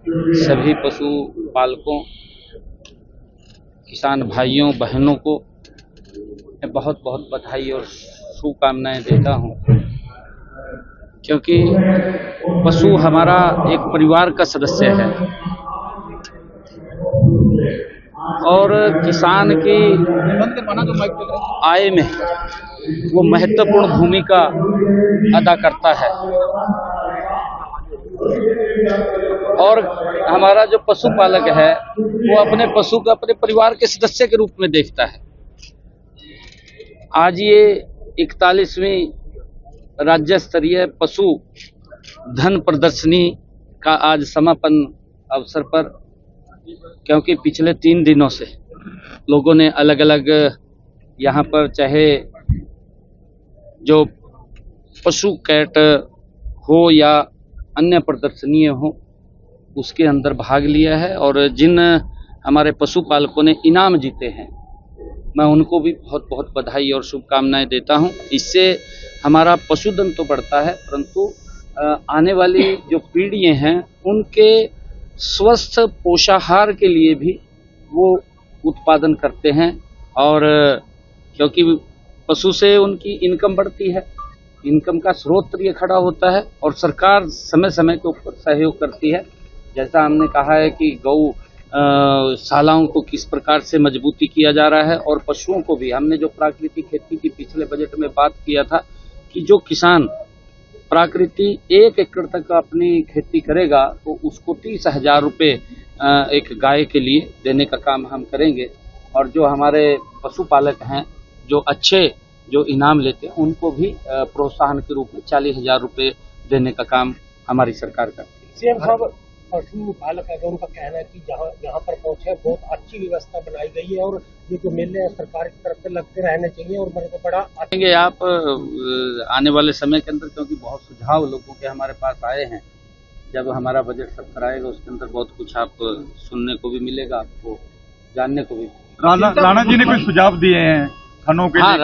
सभी पशु पालकों, किसान भाइयों बहनों को मैं बहुत बहुत बधाई और शुभकामनाएं देता हूं, क्योंकि पशु हमारा एक परिवार का सदस्य है और किसान की आय में वो महत्वपूर्ण भूमिका अदा करता है। और हमारा जो पशुपालक है वो अपने पशु को अपने परिवार के सदस्य के रूप में देखता है। आज ये 41वीं राज्य स्तरीय पशु धन प्रदर्शनी का आज समापन अवसर पर, क्योंकि पिछले 3 दिनों से लोगों ने अलग अलग यहाँ पर चाहे जो पशु कैट हो या अन्य प्रदर्शनी हो उसके अंदर भाग लिया है, और जिन हमारे पशुपालकों ने इनाम जीते हैं मैं उनको भी बहुत बहुत बधाई और शुभकामनाएं देता हूं। इससे हमारा पशुधन तो बढ़ता है, परंतु आने वाली जो पीढ़ियां हैं उनके स्वस्थ पोषाहार के लिए भी वो उत्पादन करते हैं, और क्योंकि पशु से उनकी इनकम बढ़ती है, इनकम का स्रोत ये खड़ा होता है, और सरकार समय समय के ऊपर सहयोग करती है। जैसा हमने कहा है कि गौ शालाओं को किस प्रकार से मजबूती किया जा रहा है, और पशुओं को भी हमने जो प्राकृतिक खेती की पिछले बजट में बात किया था कि जो किसान प्राकृतिक 1 एकड़ तक अपनी खेती करेगा तो उसको 30,000 रुपये एक गाय के लिए देने का काम हम करेंगे, और जो हमारे पशुपालक हैं जो अच्छे जो इनाम लेते हैं उनको भी प्रोत्साहन के रूप में 40,000 रुपये देने का काम हमारी सरकार करती है। सीएम साहब, पशुपालक है जो उनका कहना है कि जहाँ यहाँ पर पहुंचे बहुत अच्छी व्यवस्था बनाई गई है, और ये जो मेले हैं सरकार की तरफ से लगते रहने चाहिए, और मेरे को बड़ा आएंगे आप आने वाले समय के अंदर, क्योंकि बहुत सुझाव लोगों के हमारे पास आए हैं। जब हमारा बजट सत्र आएगा उसके अंदर बहुत कुछ आप सुनने को भी मिलेगा, आपको जानने को भी। राणा जी ने कुछ सुझाव दिए हैं खनों के लिए? हाँ,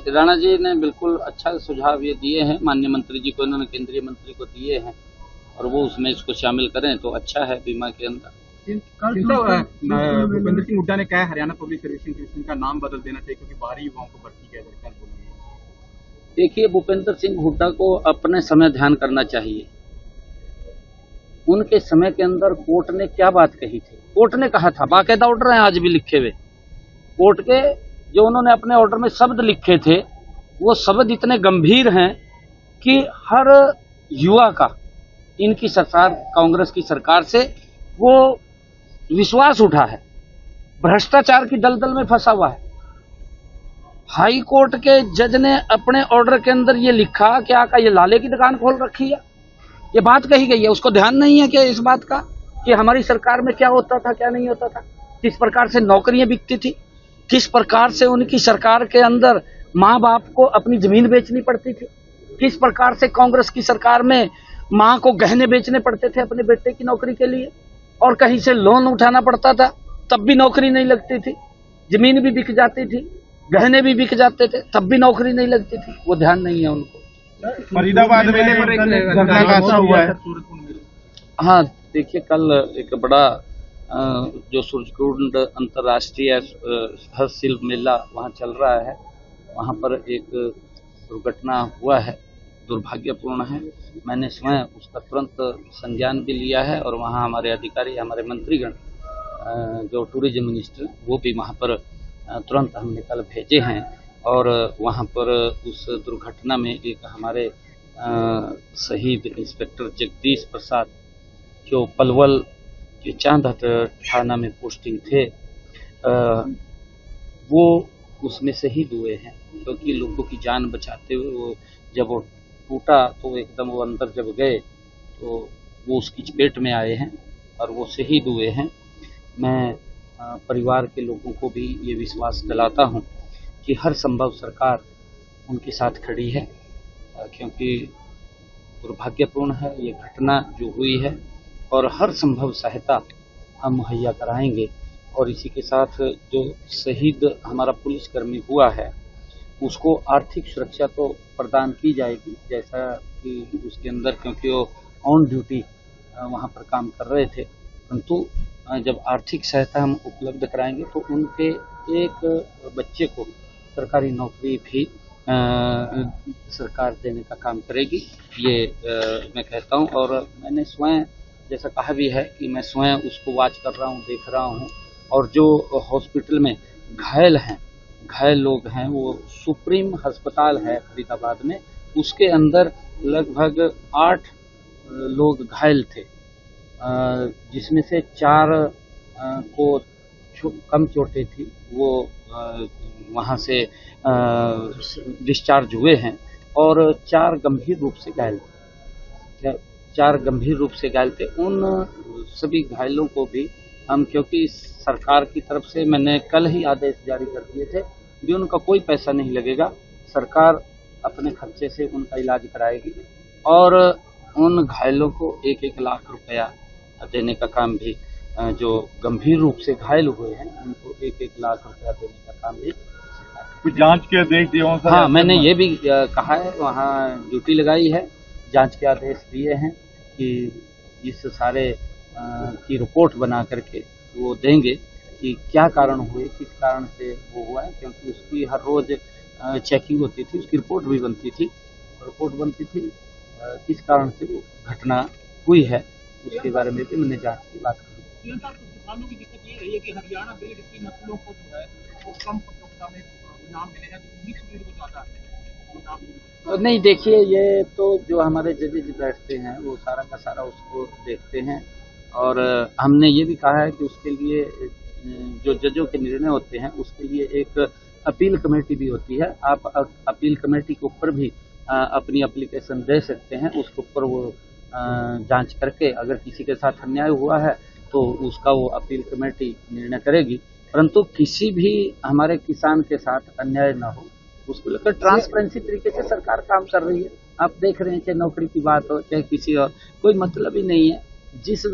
राणा जी ने बिल्कुल अच्छा सुझाव ये दिए हैं, माननीय मंत्री जी को, इन्होंने केंद्रीय मंत्री को दिए हैं, और वो उसमें इसको शामिल करें तो अच्छा है बीमा के अंदर। भूपेंद्र सिंह हुड्डा ने कहा है हरियाणा पब्लिक सर्विस कमीशन का नाम बदल देना चाहिए क्योंकि बाहरी युवाओं को भर्ती किया जाता है। देखिए, भूपेंद्र सिंह हुड्डा को अपने समय ध्यान करना चाहिए। उनके समय के अंदर कोर्ट ने क्या बात कही थी, कोर्ट ने कहा था, बाकायदा ऑर्डर है आज भी लिखे हुए कोर्ट के, जो उन्होंने अपने ऑर्डर में शब्द लिखे थे वो शब्द इतने गंभीर हैं कि हर युवा का इनकी सरकार, कांग्रेस की सरकार से वो विश्वास उठा है, भ्रष्टाचार की दलदल में फंसा हुआ है। हाई कोर्ट के जज ने अपने ऑर्डर के अंदर ये लिखा क्या का ये लाले की दुकान खोल रखी है, ये बात कही गई है। उसको ध्यान नहीं है कि इस बात का कि हमारी सरकार में क्या होता था क्या नहीं होता था, किस प्रकार से नौकरियां बिकती थी, किस प्रकार से उनकी सरकार के अंदर माँ बाप को अपनी जमीन बेचनी पड़ती थी, किस प्रकार से कांग्रेस की सरकार में माँ को गहने बेचने पड़ते थे अपने बेटे की नौकरी के लिए, और कहीं से लोन उठाना पड़ता था तब भी नौकरी नहीं लगती थी, जमीन भी बिक जाती थी, गहने भी बिक जाते थे तब भी नौकरी नहीं लगती थी। वो ध्यान नहीं है उनको। फरीदाबाद मेले पर एक घटना का हादसा हुआ है। हाँ, देखिए, कल एक बड़ा जो सूरजकुंड अंतर्राष्ट्रीय हस्तशिल्प मेला वहाँ चल रहा है, वहाँ पर एक दुर्घटना हुआ है, दुर्भाग्यपूर्ण है। मैंने स्वयं उसका तुरंत संज्ञान भी लिया है, और वहाँ हमारे अधिकारी, हमारे मंत्रीगण जो टूरिज्म मिनिस्टर, वो भी वहाँ पर तुरंत हमने कल भेजे हैं, और वहाँ पर उस दुर्घटना में एक हमारे शहीद इंस्पेक्टर जगदीश प्रसाद जो पलवल के चांदहट थाना में पोस्टिंग थे, वो उसमें शहीद हुए हैं, क्योंकि लोगों की जान बचाते हुए वो जब वो टूटा तो एकदम वो अंदर जब गए तो वो उसकी चपेट में आए हैं और वो शहीद हुए हैं। मैं परिवार के लोगों को भी ये विश्वास दिलाता हूँ कि हर संभव सरकार उनके साथ खड़ी है, क्योंकि दुर्भाग्यपूर्ण है ये घटना जो हुई है, और हर संभव सहायता हम मुहैया कराएंगे। और इसी के साथ जो शहीद हमारा पुलिसकर्मी हुआ है उसको आर्थिक सुरक्षा तो प्रदान की जाएगी, जैसा कि उसके अंदर, क्योंकि वो ऑन ड्यूटी वहाँ पर काम कर रहे थे, परंतु जब आर्थिक सहायता हम उपलब्ध कराएंगे तो उनके एक बच्चे को सरकारी नौकरी भी सरकार देने का काम करेगी, ये मैं कहता हूँ। और मैंने स्वयं जैसा कहा भी है कि मैं स्वयं उसको वॉच कर रहा हूँ, देख रहा हूँ। और जो हॉस्पिटल में घायल लोग हैं, वो सुप्रीम अस्पताल है फरीदाबाद में, उसके अंदर लगभग 8 लोग घायल थे, जिसमें से 4 को कम चोटें थी, वो वहाँ से डिस्चार्ज हुए हैं और 4 गंभीर रूप से घायल थे। 4 गंभीर रूप से घायल थे। उन सभी घायलों को भी हम, क्योंकि सरकार की तरफ से मैंने कल ही आदेश जारी कर दिए थे भी उनका कोई पैसा नहीं लगेगा, सरकार अपने खर्चे से उनका इलाज कराएगी और उन घायलों को 1-1 लाख रुपया देने का काम भी, जो गंभीर रूप से घायल हुए हैं उनको 1-1 लाख रुपया देने का काम भी। कुछ जांच के आदेश दिए हों सर? हाँ, मैंने ये भी कहा है, वहाँ ड्यूटी लगाई है, जांच के आदेश दिए हैं कि इस सारे की रिपोर्ट बना करके वो देंगे कि क्या कारण हुए, किस कारण से वो हुआ है, क्योंकि उसकी हर रोज चेकिंग होती थी, उसकी रिपोर्ट भी बनती थी, किस कारण से वो घटना हुई है, उसके बारे में भी मैंने जांच की बात की। किसानों की दिक्कत ये रही है कि हरियाणा बिल की नस्लों को जो है वो कम प्रतियोगिता में नाम मिले हैं, जो मिक्स ब्रीड को ज़्यादा है। नहीं, देखिए, ये तो जो हमारे जजेज बैठते हैं वो सारा का सारा उसको देखते हैं और हमने ये भी कहा है कि उसके लिए जो जजों के निर्णय होते हैं उसके लिए एक अपील कमेटी भी होती है। आप अपील कमेटी के ऊपर भी अपनी एप्लीकेशन दे सकते हैं, उसके ऊपर वो जांच करके अगर किसी के साथ अन्याय हुआ है तो उसका वो अपील कमेटी निर्णय करेगी, परंतु किसी भी हमारे किसान के साथ अन्याय ना हो उसको लेकर ट्रांसपेरेंसी तरीके से सरकार काम कर रही है। आप देख रहे हैं, चाहे नौकरी की बात हो चाहे किसी और, कोई मतलब ही नहीं है। जिस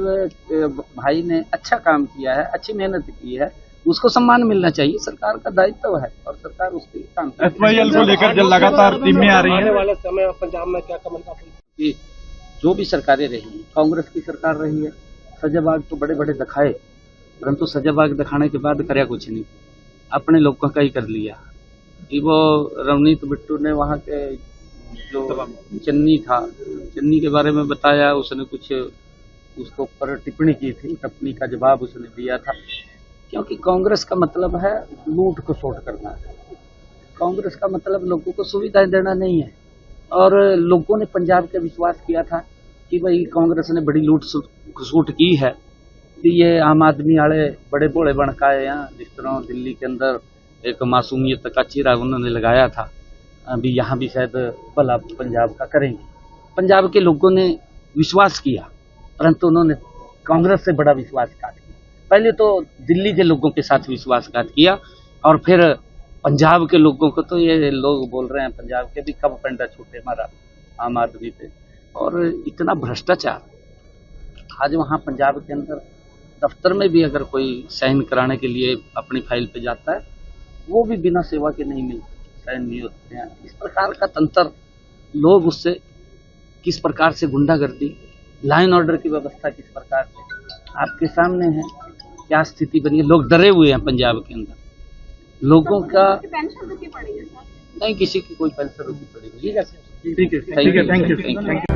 भाई ने अच्छा काम किया है, अच्छी मेहनत की है, उसको सम्मान मिलना चाहिए, सरकार का दायित्व है और सरकार उसके लिए काम कर रही है। SYL को लेकर जो लगातार टीमें आ रही हैं, आने वाले समय पंजाब में क्या कमल का कि जो भी सरकारें रही, कांग्रेस की सरकार रही है, सजाबाग तो बड़े बड़े दिखाए, परंतु सजाबाग दिखाने के बाद करया कुछ नहीं, अपने लोगों का ही कर लिया। कि वो रवनीत बिट्टू ने वहाँ के जो चन्नी के बारे में बताया, उसने कुछ उसको ऊपर टिप्पणी की थी, टिप्पणी का जवाब उसने दिया था, क्योंकि कांग्रेस का मतलब है लूट को खसोट करना, कांग्रेस का मतलब लोगों को सुविधाएं देना नहीं है। और लोगों ने पंजाब के विश्वास किया था कि भाई कांग्रेस ने बड़ी लूट खसोट की है, कि ये आम आदमी वाले बड़े बोले बनकाए हैं, जिस तरह दिल्ली के अंदर एक मासूमियत का चीरा उन्होंने लगाया था, अभी यहाँ भी शायद भला पंजाब का करेंगे। पंजाब के लोगों ने विश्वास किया, परंतु उन्होंने कांग्रेस से बड़ा विश्वासघात किया। पहले तो दिल्ली के लोगों के साथ विश्वासघात किया और फिर पंजाब के लोगों को, तो ये लोग बोल रहे हैं पंजाब के भी कब पंडा छूटे मारा आम आदमी पे, और इतना भ्रष्टाचार। आज वहाँ पंजाब के अंदर दफ्तर में भी अगर कोई साइन कराने के लिए अपनी फाइल पे जाता है, वो भी बिना सेवा के नहीं मिलते, साइन नहीं होते हैं। इस प्रकार का तंत्र, लोग उससे किस प्रकार से गुंडागर्दी, लाइन ऑर्डर की व्यवस्था किस प्रकार से आपके सामने है, क्या स्थिति बनी है। लोग डरे हुए हैं पंजाब के अंदर, लोगों का नहीं, किसी की कोई पेंशन रुकी पड़ेगी। ठीक है, थैंक यू।